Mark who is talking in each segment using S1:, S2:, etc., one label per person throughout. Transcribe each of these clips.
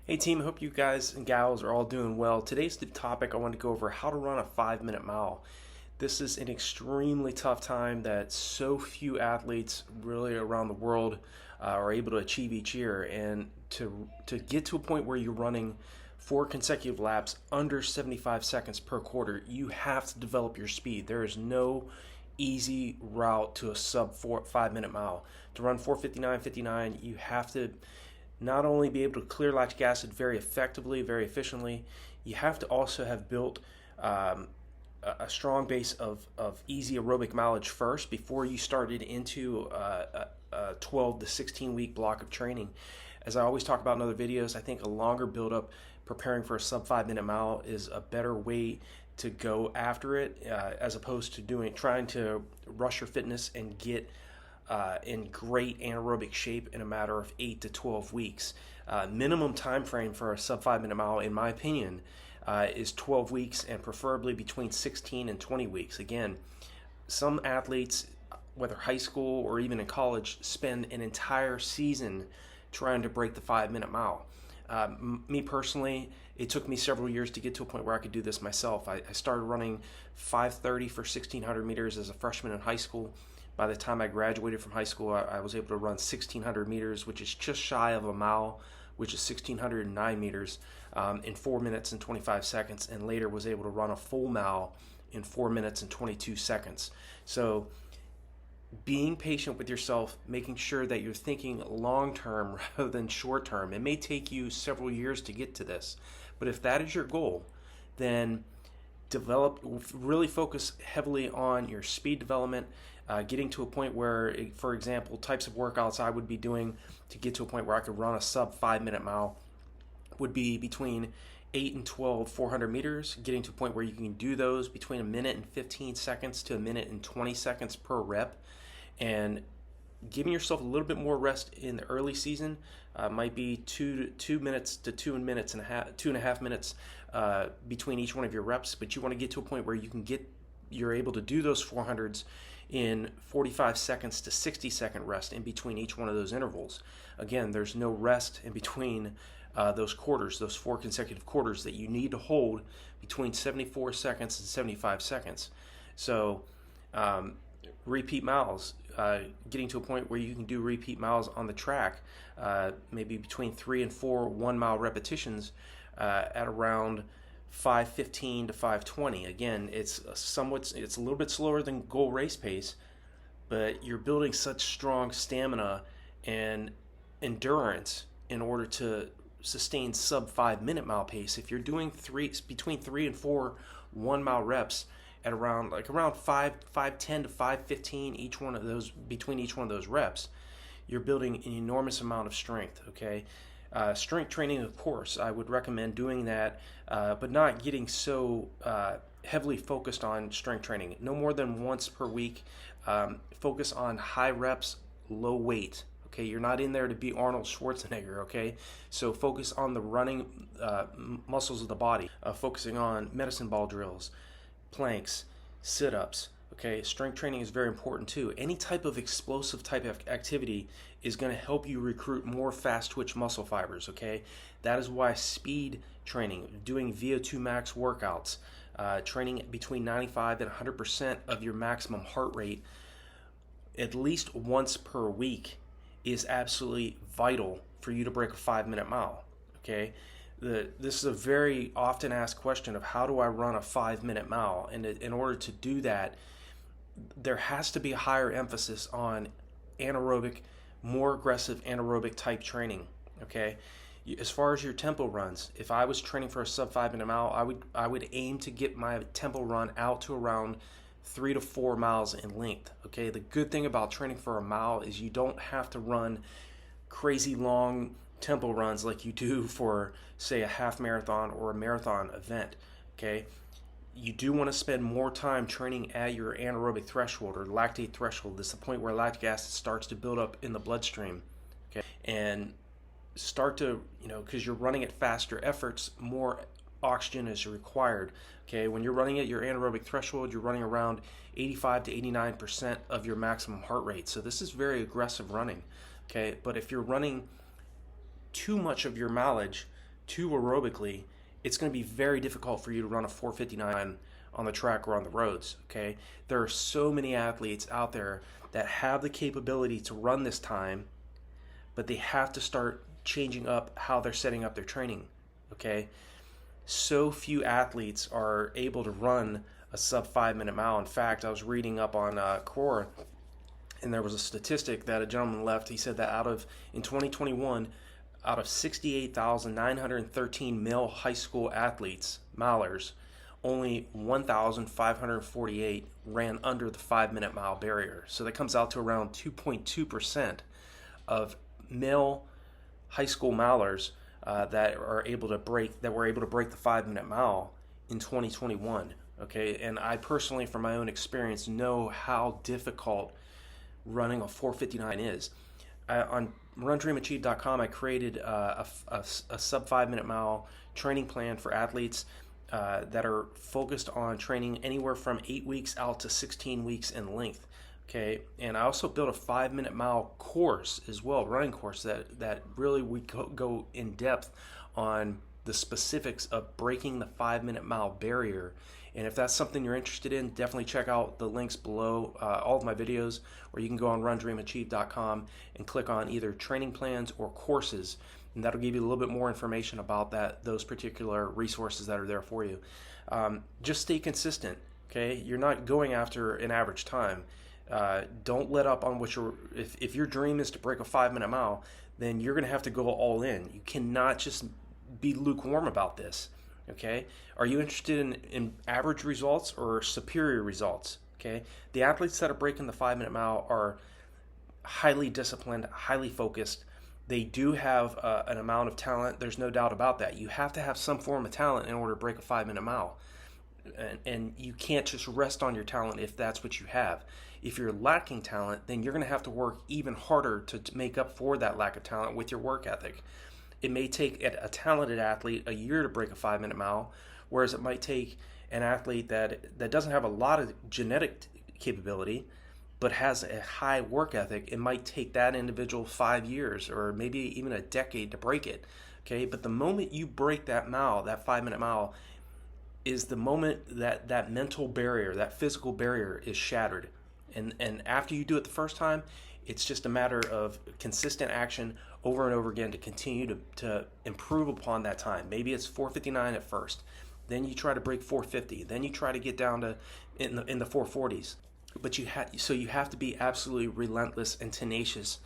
S1: Hey team, hope you guys and gals are all doing well. Today's the topic I want to go over how to run a 5 minute mile. This is an extremely tough time that so few athletes really around the world are able to achieve each year. And to get to a point where you're running 4 consecutive laps under 75 seconds per quarter, you have to develop your speed. There is no easy route to a sub 5 minute mile. To run 4:59:59, you have to not only be able to clear lactic acid very effectively, very efficiently, you have to also have built a strong base of easy aerobic mileage first before you started into a 12 to 16 week block of training. As I always talk about in other videos, I think a longer build-up preparing for a sub 5 minute mile is a better way to go after it, as opposed to trying to rush your fitness and get in great anaerobic shape in a matter of 8 to 12 weeks. Minimum time frame for a sub 5 minute mile, in my opinion, is 12 weeks and preferably between 16 and 20 weeks. Again, some athletes, whether high school or even in college, spend an entire season trying to break the 5 minute mile. Me personally, it took me several years to get to a point where I could do this myself. I started running 5:30 for 1,600 meters as a freshman in high school. By the time I graduated from high school, I was able to run 1,600 meters, which is just shy of a mile, which is 1,609 meters, in 4 minutes and 25 seconds, and later was able to run a full mile in 4 minutes and 22 seconds. So being patient with yourself, making sure that you're thinking long term rather than short term. It may take you several years to get to this, but if that is your goal, then really focus heavily on your speed development, getting to a point where, for example, types of workouts I would be doing to get to a point where I could run a sub 5 minute mile would be between 8 and 12 400 meters, getting to a point where you can do those between a minute and 15 seconds to a minute and 20 seconds per rep, and giving yourself a little bit more rest in the early season. Might be 2 minutes to 2.5 minutes between each one of your reps, but you want to get to a point where you're able to do those 400s in 45 seconds to 60-second rest in between each one of those intervals. Again, there's no rest in between those quarters, those 4 consecutive quarters that you need to hold between 74 seconds and 75 seconds. So repeat miles, getting to a point where you can do repeat miles on the track, maybe between 3 and 4 1-mile repetitions at around 5:15 to 5:20. Again, it's a little bit slower than goal race pace, but you're building such strong stamina and endurance in order to sustain sub 5 minute mile pace. If you're doing between 3 and 4 1-mile reps at around 5:10 to 5:15 each one of those, between each one of those reps, you're building an enormous amount of strength. Okay. Strength training, of course, I would recommend doing that, but not getting so heavily focused on strength training. No more than once per week. Focus on high reps, low weight. Okay, you're not in there to be Arnold Schwarzenegger. Okay, so focus on the running muscles of the body. Focusing on medicine ball drills, planks, sit-ups. Okay, strength training is very important too. Any type of explosive type of activity is going to help you recruit more fast twitch muscle fibers. Okay, that is why speed training, doing VO2 max workouts, training between 95 and 100% of your maximum heart rate at least once per week is absolutely vital for you to break a 5 minute mile. Okay, this is a very often asked question of how do I run a 5 minute mile, and in order to do that, there has to be a higher emphasis on anaerobic, more aggressive anaerobic type training. Okay, as far as your tempo runs, if I was training for a sub 5 minute mile, I would aim to get my tempo run out to around 3 to 4 miles in length. Okay, the good thing about training for a mile is you don't have to run crazy long tempo runs like you do for, say, a half marathon or a marathon event. Okay, you do want to spend more time training at your anaerobic threshold or lactate threshold. This is the point where lactic acid starts to build up in the bloodstream. Okay, and start to, because you're running at faster efforts, more oxygen is required. Okay, when you're running at your anaerobic threshold, you're running around 85 to 89% of your maximum heart rate. So this is very aggressive running. Okay, but if you're running too much of your mileage too aerobically, it's going to be very difficult for you to run a 4:59 on the track or on the roads. Okay, there are so many athletes out there that have the capability to run this time, but they have to start changing up how they're setting up their training. Okay, so few athletes are able to run a sub 5 minute mile. In fact, I was reading up on Core, and there was a statistic that a gentleman left. He said that in 2021, out of 68,913 male high school athletes, milers, only 1,548 ran under the 5 minute mile barrier. So that comes out to around 2.2% of male high school milers that were able to break the 5 minute mile in 2021. Okay, and I personally, from my own experience, know how difficult running a 4:59 is. On RunDreamAchieve.com, I created a sub 5 minute mile training plan for athletes that are focused on training anywhere from 8 weeks out to 16 weeks in length. Okay, and I also built a 5 minute mile course as well, running course that really we go in depth on the specifics of breaking the 5 minute mile barrier. And if that's something you're interested in, definitely check out the links below all of my videos, or you can go on RunDreamAchieve.com and click on either training plans or courses, and that'll give you a little bit more information about those particular resources that are there for you. Just stay consistent. Okay, you're not going after an average time. Don't let up on what if your dream is to break a 5 minute mile, then you're going to have to go all in. You cannot just be lukewarm about this. Okay, are you interested in average results or superior results? Okay, the athletes that are breaking the 5 minute mile are highly disciplined, highly focused. They do have an amount of talent. There's no doubt about that. You have to have some form of talent in order to break a 5 minute mile. And you can't just rest on your talent if that's what you have. If you're lacking talent, then you're going to have to work even harder to make up for that lack of talent with your work ethic. It may take a talented athlete a year to break a 5 minute mile, whereas it might take an athlete that doesn't have a lot of genetic capability but has a high work ethic. It might take that individual 5 years or maybe even a decade to break it. Okay, but the moment you break that mile, that 5 minute mile, is the moment that mental barrier, that physical barrier is shattered. And after you do it the first time, it's just a matter of consistent action over and over again to continue to improve upon that time. Maybe it's 4:59 at first, then you try to break 4:50, then you try to get down to in the 4:40s. But you have to be absolutely relentless and tenacious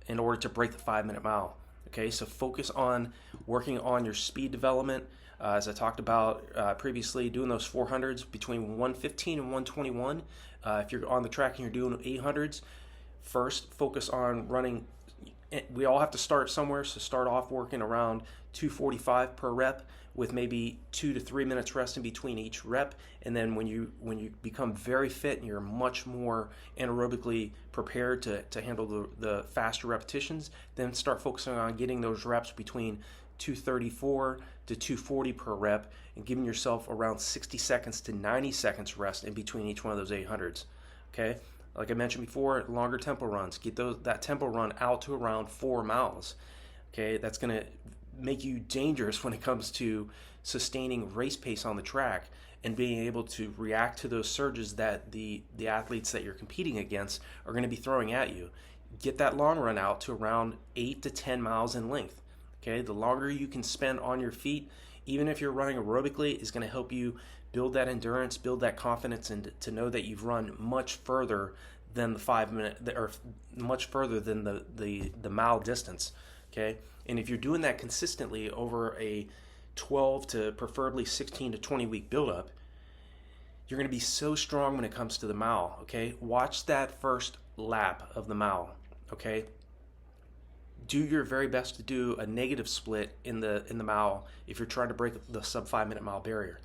S1: in order to break the 5 minute mile. Okay, so focus on working on your speed development. As I talked about previously, doing those 400s between 115 and 121. If you're on the track and you're doing 800s, first focus on running. We all have to start somewhere, so start off working around 245 per rep with maybe 2 to 3 minutes rest in between each rep. And then when you become very fit and you're much more anaerobically prepared to handle the faster repetitions, then start focusing on getting those reps between 234 to 240 per rep and giving yourself around 60 seconds to 90 seconds rest in between each one of those 800s. Okay, like I mentioned before, longer tempo runs. Get that tempo run out to around 4 miles. Okay, that's going to make you dangerous when it comes to sustaining race pace on the track and being able to react to those surges that the athletes that you're competing against are going to be throwing at you. Get that long run out to around 8 to 10 miles in length. Okay, the longer you can spend on your feet, even if you're running aerobically, is going to help you build that endurance, build that confidence, and to know that you've run much further than the 5 minute, or much further than the mile distance. Okay, and if you're doing that consistently over a 12 to preferably 16 to 20 week buildup, you're going to be so strong when it comes to the mile. Okay, watch that first lap of the mile. Okay, do your very best to do a negative split in the mile if you're trying to break the sub 5 minute mile barrier.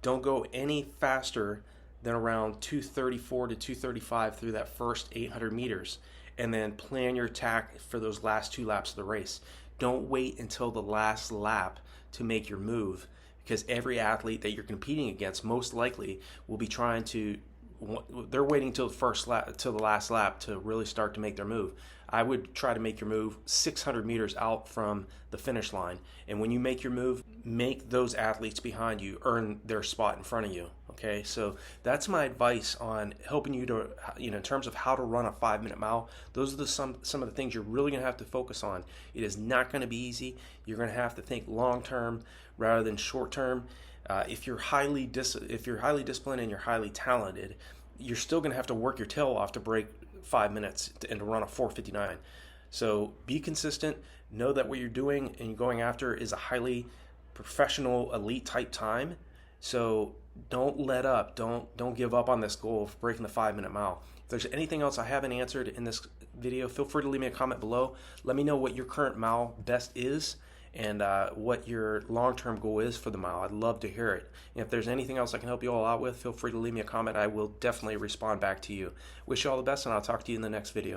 S1: Don't go any faster than around 234 to 235 through that first 800 meters, and then plan your attack for those last 2 laps of the race. Don't wait until the last lap to make your move, because every athlete that you're competing against most likely will be trying to they're waiting till the first lap, till the last lap to really start to make their move. I would try to make your move 600 meters out from the finish line. And when you make your move, make those athletes behind you earn their spot in front of you. Okay, so that's my advice on helping you to, in terms of how to run a 5-minute mile. Those are some of the things you're really going to have to focus on. It is not going to be easy. You're going to have to think long term rather than short term. If you're highly disciplined and you're highly talented, you're still going to have to work your tail off to break 5 minutes and to run a 4:59. So be consistent. Know that what you're doing and going after is a highly professional, elite type time. So don't let up. Don't give up on this goal of breaking the 5-minute mile. If there's anything else I haven't answered in this video, feel free to leave me a comment below. Let me know what your current mile best is and what your long-term goal is for the mile. I'd love to hear it. And if there's anything else I can help you all out with, feel free to leave me a comment. I will definitely respond back to you. Wish you all the best, and I'll talk to you in the next video.